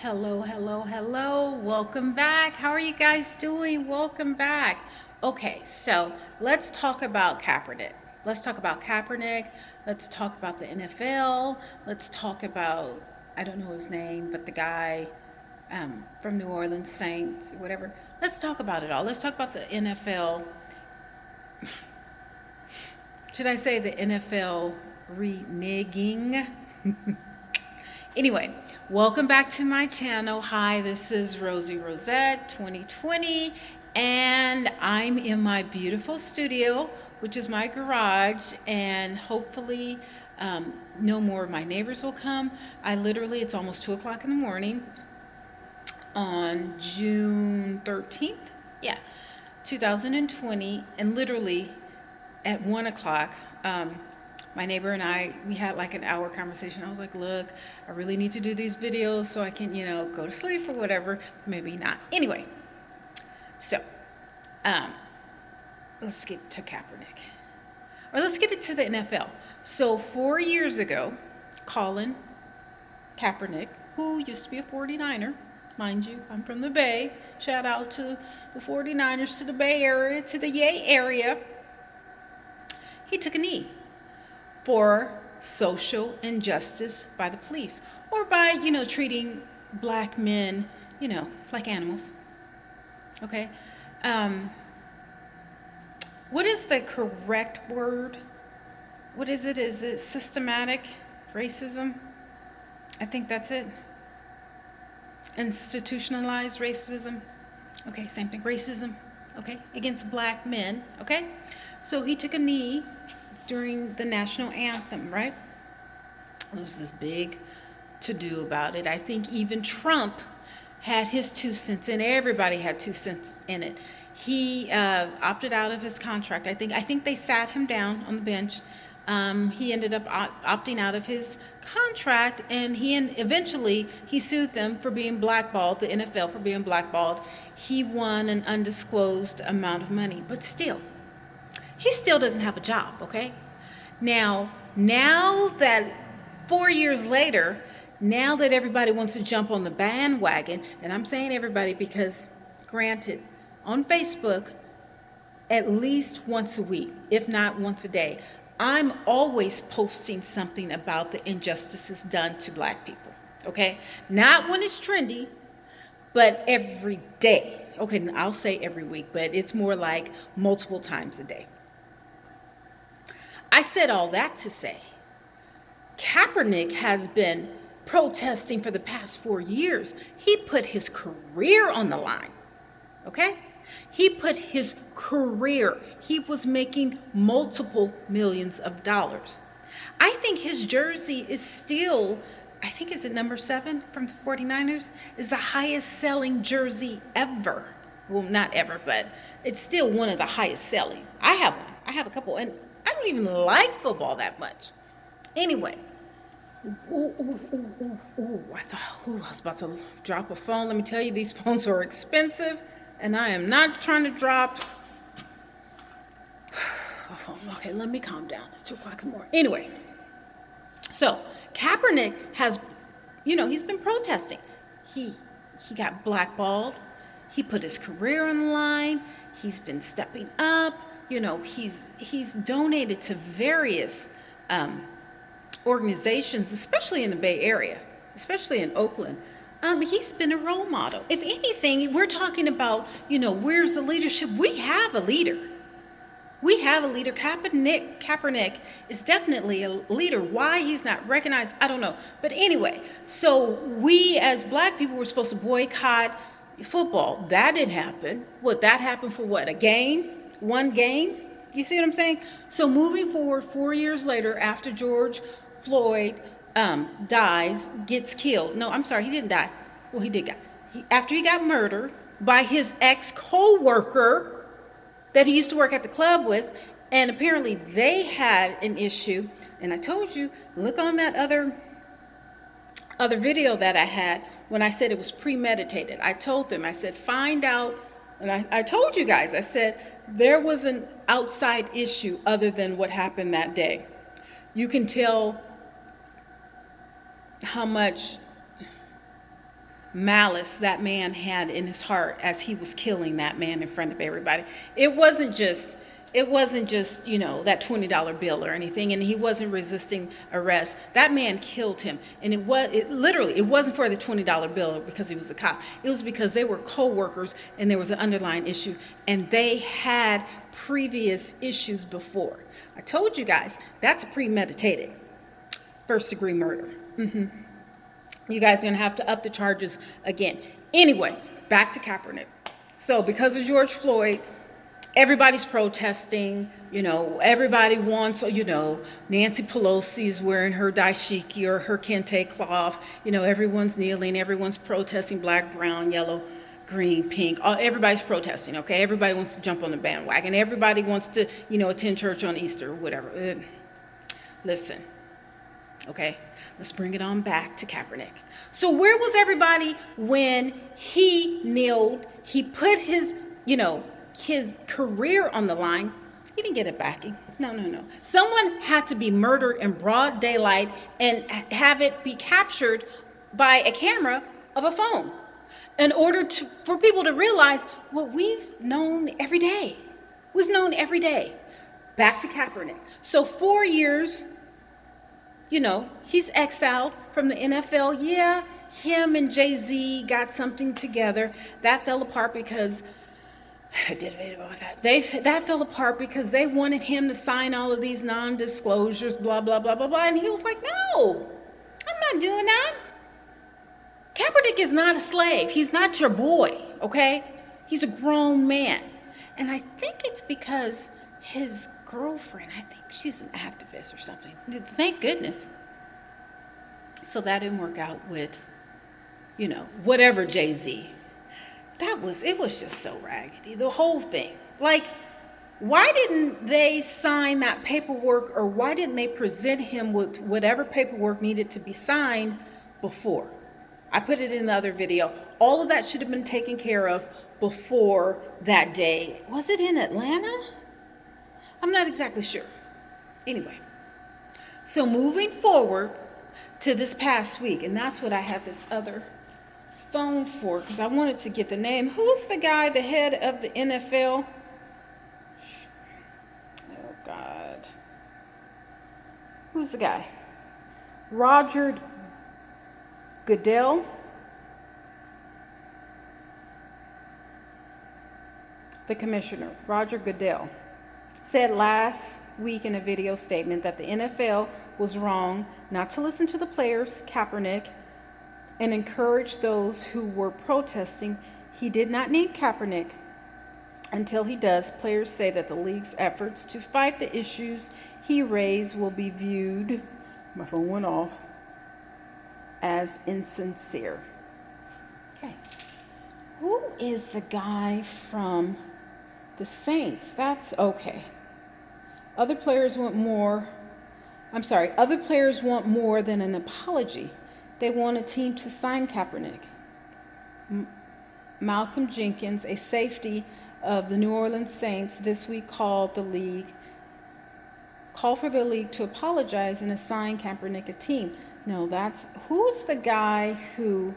Hello, hello, hello. Welcome back. How are you guys doing? Welcome back. Okay, so let's talk about Kaepernick. Let's talk about Kaepernick. Let's talk about the NFL. Let's talk about, I don't know his name, but the guy from New Orleans Saints, whatever. Let's talk about it all. Let's talk about the NFL. Should I say the NFL reneging? Anyway, welcome back to my channel. Hi, this is Rosie Rosette 2020, and I'm in my beautiful studio, which is my garage, and hopefully no more of my neighbors will come. It's almost 2 o'clock in the morning on June 13th, yeah, 2020, and literally at 1 o'clock, my neighbor and we had like an hour conversation. I was like, look, I really need to do these videos so I can, go to sleep or whatever. Maybe not. Anyway, so let's get to Kaepernick. Or let's get it to the NFL. So 4 years ago, Collin Kaepernick, who used to be a 49er, mind you, I'm from the Bay. Shout out to the 49ers, to the Bay Area, to the Yay area. He took a knee for social injustice by the police, or by, treating black men, like animals. Okay. What is the correct word? What is it? Is it systematic racism? I think that's it. Institutionalized racism. Okay, same thing. Racism. Okay, against black men. Okay. So he took a knee during the national anthem, right? It was this big to-do about it. I think even Trump had his 2 cents in it. Everybody had 2 cents in it. He opted out of his contract. I think they sat him down on the bench. He ended up opting out of his contract, and eventually he sued them for being blackballed, the NFL for being blackballed. He won an undisclosed amount of money, but still, he still doesn't have a job, okay? Now that 4 years later, now that everybody wants to jump on the bandwagon, and I'm saying everybody because, granted, on Facebook, at least once a week, if not once a day, I'm always posting something about the injustices done to black people, okay? Not when it's trendy, but every day. Okay, I'll say every week, but it's more like multiple times a day. I said all that to say, Kaepernick has been protesting for the past 4 years. He put his career on the line, okay? He put his career. He was making multiple millions of dollars. I think his jersey is still, is it number 7 from the 49ers? Is the highest selling jersey ever. Well, not ever, but it's still one of the highest selling. I have one. I have a couple, and I don't even like football that much. Anyway, I was about to drop a phone. Let me tell you, these phones are expensive, and I am not trying to drop a phone. Okay, let me calm down. It's 2 o'clock in the morning. Anyway, so Kaepernick has, he's been protesting. He got blackballed. He put his career on the line. He's been stepping up. He's donated to various organizations, especially in the Bay Area, especially in Oakland. He's been a role model. If anything, we're talking about, where's the leadership? We have a leader. We have a leader. Kaepernick is definitely a leader. Why he's not recognized, I don't know. But anyway, so we as black people were supposed to boycott football. That didn't happen. That happened for what? A game? One game? You see what I'm saying? So moving forward, 4 years later, after George Floyd gets killed. No, I'm sorry, he didn't die. Well, he did die. After he got murdered by his ex-co-worker that he used to work at the club with, and apparently they had an issue. And I told you, look on that other video that I had when I said it was premeditated. I told them, I said, find out. And I told you guys, I said, there was an outside issue other than what happened that day. You can tell how much malice that man had in his heart as he was killing that man in front of everybody. It wasn't just you know, that $20 bill or anything, and he wasn't resisting arrest. That man killed him, and it wasn't for the $20 bill because he was a cop. It was because they were co-workers and there was an underlying issue, and they had previous issues before. I told you guys, that's a premeditated first-degree murder. You guys are going to have to up the charges again. Anyway, back to Kaepernick. So because of George Floyd, everybody's protesting. You know, everybody wants, you know, Nancy Pelosi is wearing her dashiki or her kente cloth. You know, everyone's kneeling, everyone's protesting, black, brown, yellow, green, pink. Everybody's protesting, okay? Everybody wants to jump on the bandwagon. Everybody wants to, you know, attend church on Easter or whatever. Listen, okay? Let's bring it on back to Kaepernick. So where was everybody when he kneeled? He put his, you know, his career on the line. He didn't get it backing. No. Someone had to be murdered in broad daylight and have it be captured by a camera of a phone in order for people to realize what we've known every day. We've known every day. Back to Kaepernick. So 4 years, you know, he's exiled from the NFL. Yeah, him and Jay-Z got something together. That fell apart because I did a video about that. That fell apart because they wanted him to sign all of these non-disclosures, blah, blah, blah, blah, blah. And he was like, no, I'm not doing that. Kaepernick is not a slave. He's not your boy, okay? He's a grown man. And I think it's because his girlfriend, I think she's an activist or something. Thank goodness. So that didn't work out with, you know, whatever Jay-Z. It was just so raggedy, the whole thing. Like, why didn't they sign that paperwork, or why didn't they present him with whatever paperwork needed to be signed before? I put it in the other video. All of that should have been taken care of before that day. Was it in Atlanta? I'm not exactly sure. Anyway, so moving forward to this past week, and that's what I have this other phone for, because I wanted to get the name. Who's the guy, the head of the NFL? Oh, God. Who's the guy? Roger Goodell? The commissioner, Roger Goodell, said last week in a video statement that the NFL was wrong not to listen to the players, Kaepernick, and encourage those who were protesting. He did not need Kaepernick. Until he does, players say that the league's efforts to fight the issues he raised will be viewed, my phone went off, as insincere. Okay. Who is the guy from the Saints? That's okay. Other players want more than an apology. They want a team to sign Kaepernick. Malcolm Jenkins, a safety of the New Orleans Saints, this week called for the league to apologize and assign Kaepernick a team. No, who's the guy who,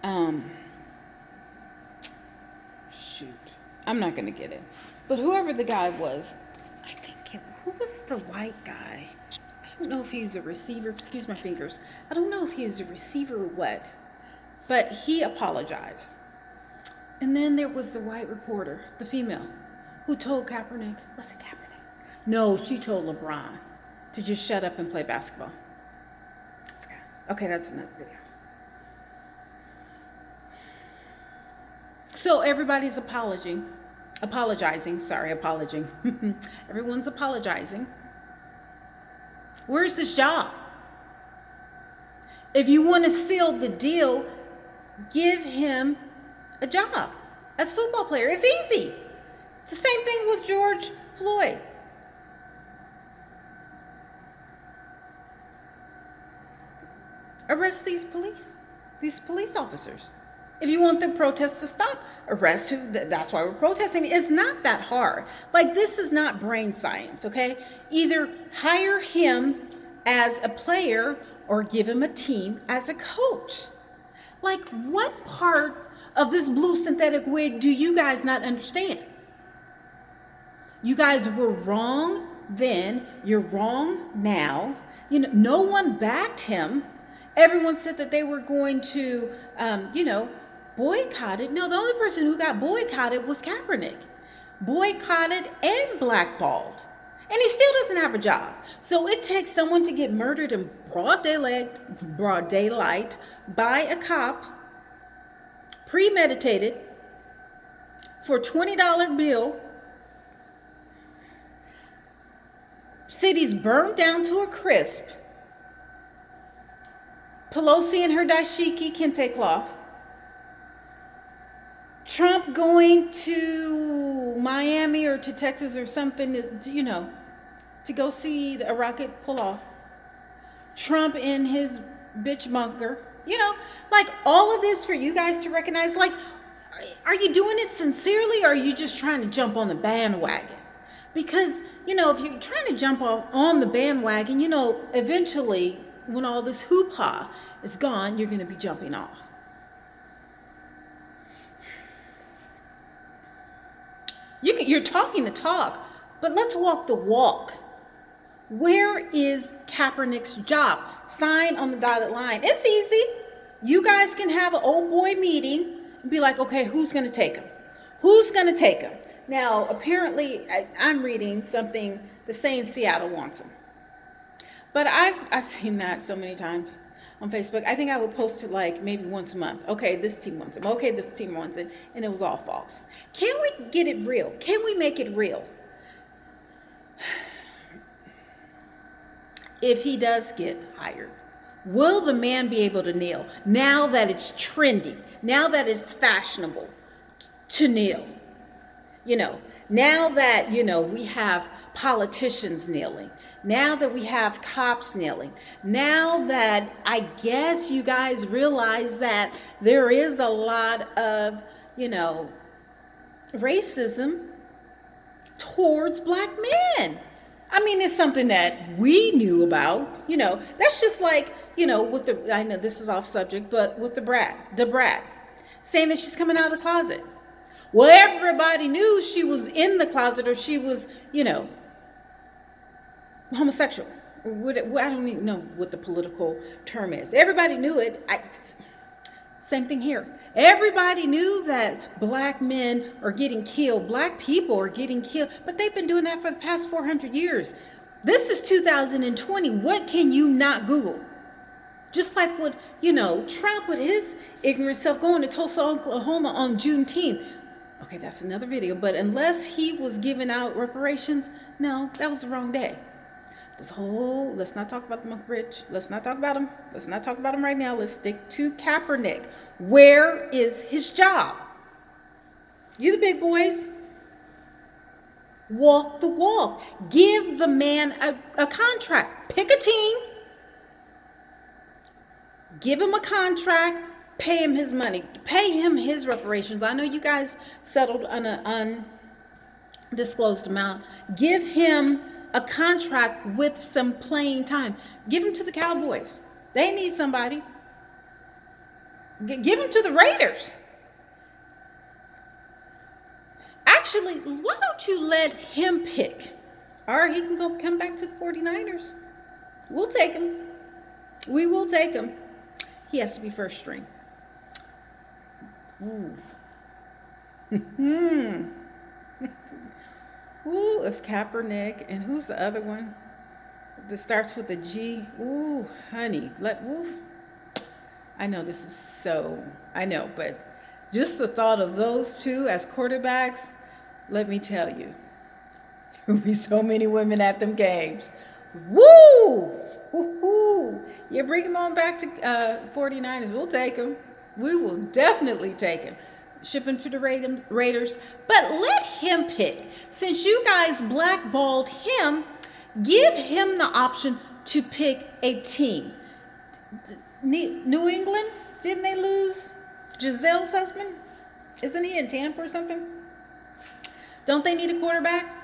I'm not going to get it. But whoever the guy was, who was the white guy? I don't know if he's a receiver. Excuse my fingers. I don't know if he is a receiver or what. But he apologized. And then there was the white reporter, the female, who told Kaepernick, was it Kaepernick? No, she told LeBron to just shut up and play basketball. I forgot. Okay, that's another video. So everybody's apologizing. Everyone's apologizing. Where's his job? If you want to seal the deal, give him a job as a football player. It's easy. The same thing with George Floyd. Arrest these police officers. If you want the protests to stop, arrest who, that's why we're protesting. It's not that hard. Like, this is not brain science, okay? Either hire him as a player or give him a team as a coach. Like, what part of this blue synthetic wig do you guys not understand? You guys were wrong then, you're wrong now. You know, no one backed him. Everyone said that they were going to, boycott it. No, the only person who got boycotted was Kaepernick. Boycotted and blackballed. And he still doesn't have a job. So it takes someone to get murdered in broad daylight by a cop, premeditated, for a $20 bill. Cities burned down to a crisp. Pelosi and her dashiki kente cloth. Trump going to Miami or to Texas or something, to go see a rocket pull off. Trump in his bitch bunker. Like all of this for you guys to recognize. Like, are you doing it sincerely, or are you just trying to jump on the bandwagon? Because, if you're trying to jump on the bandwagon, eventually when all this hoopla is gone, you're going to be jumping off. You're talking the talk, but let's walk the walk. Where is Kaepernick's job? Sign on the dotted line. It's easy. You guys can have an old boy meeting and be like, okay, who's going to take him? Who's going to take him? Now, apparently, I'm reading something, the saying Seattle wants him. But I've seen that so many times on Facebook. I think I would post it like maybe once a month. Okay, this team wants him. Okay, this team wants it. And it was all false. Can we get it real? Can we make it real? If he does get hired, will the man be able to kneel? Now that it's trendy, now that it's fashionable to kneel, now that, we have politicians kneeling, now that we have cops kneeling, now that I guess you guys realize that there is a lot of, racism towards black men. I mean, it's something that we knew about, that's just like, with I know this is off subject, but with the brat, saying that she's coming out of the closet. Well, everybody knew she was in the closet, or she was, homosexual. I don't even know what the political term is. Everybody knew it. Same thing here. Everybody knew that black men are getting killed. Black people are getting killed. But they've been doing that for the past 400 years. This is 2020. What can you not Google? Just like what, Trump with his ignorant self going to Tulsa, Oklahoma on Juneteenth. Okay, that's another video. But unless he was giving out reparations, no, that was the wrong day. Let's not talk about the Monk Rich. Let's not talk about him. Let's not talk about him right now. Let's stick to Kaepernick. Where is his job? You the big boys. Walk the walk. Give the man a contract. Pick a team. Give him a contract. Pay him his money. Pay him his reparations. I know you guys settled on an undisclosed amount. Give him a contract with some playing time. Give him to the Cowboys. They need somebody. Give him to the Raiders. Actually, why don't you let him pick? Or he can come back to the 49ers. We'll take him. We will take him. He has to be first string. Ooh. Ooh, if Kaepernick, and who's the other one that starts with a G? Ooh, honey, I know this is but just the thought of those two as quarterbacks, let me tell you, there will be so many women at them games. Woo! Woo-hoo! You bring them on back to 49ers, we'll take them. We will definitely take him. Shipping for the Raiders. But let him pick. Since you guys blackballed him, give him the option to pick a team. New England, didn't they lose Giselle's husband? Isn't he in Tampa or something? Don't they need a quarterback?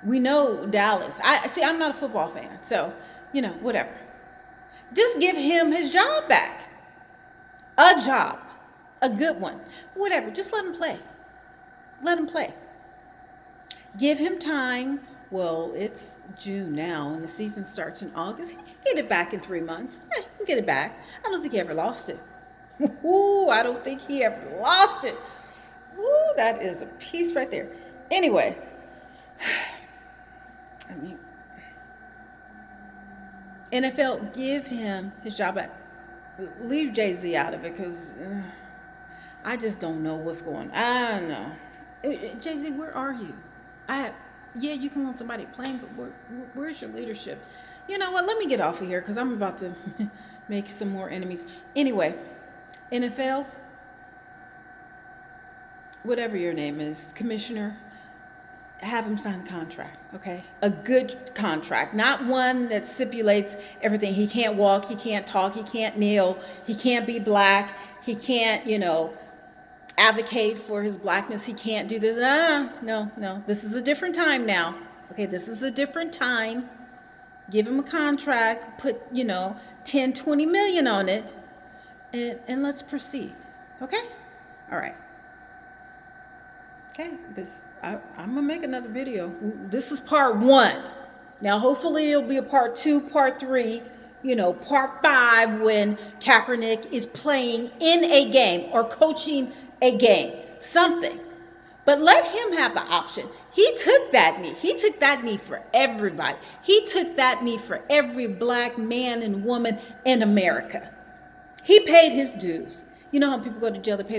We know Dallas. I'm not a football fan, so, whatever. Just give him his job back. a job, a good one, whatever. Just let him play. Let him play. Give him time. Well, it's June now, and the season starts in August. He can get it back in 3 months. Yeah, he can get it back. I don't think he ever lost it. Ooh, I don't think he ever lost it. Ooh, that is a piece right there. Anyway, I mean, NFL, give him his job back. Leave Jay-Z out of it, because I just don't know what's going on. I don't know. Jay-Z, where are you? Yeah, you can loan somebody a plane, but where's your leadership? You know what? Let me get off of here, because I'm about to make some more enemies. Anyway, NFL, whatever your name is, commissioner, have him sign the contract, okay? A good contract, not one that stipulates everything. He can't walk, he can't talk, he can't kneel, he can't be black, he can't, advocate for his blackness. He can't do this. No. This is a different time now. Okay, this is a different time. Give him a contract, put, 10, 20 million on it, and let's proceed. Okay? All right. Okay, I'm gonna make another video. This is part 1. Now, hopefully it'll be a part 2, part 3, part 5, when Kapernick is playing in a game or coaching a game, something. But let him have the option. He took that knee. He took that knee for everybody. He took that knee for every black man and woman in America. He paid his dues. You know how people go to jail to pay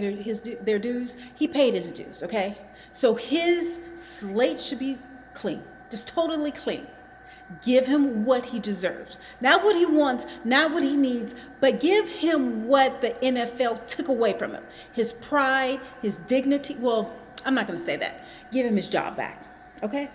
their dues? He paid his dues, okay? So his slate should be clean, just totally clean. Give him what he deserves. Not what he wants, not what he needs, but give him what the NFL took away from him. His pride, his dignity. Well, I'm not going to say that. Give him his job back, okay?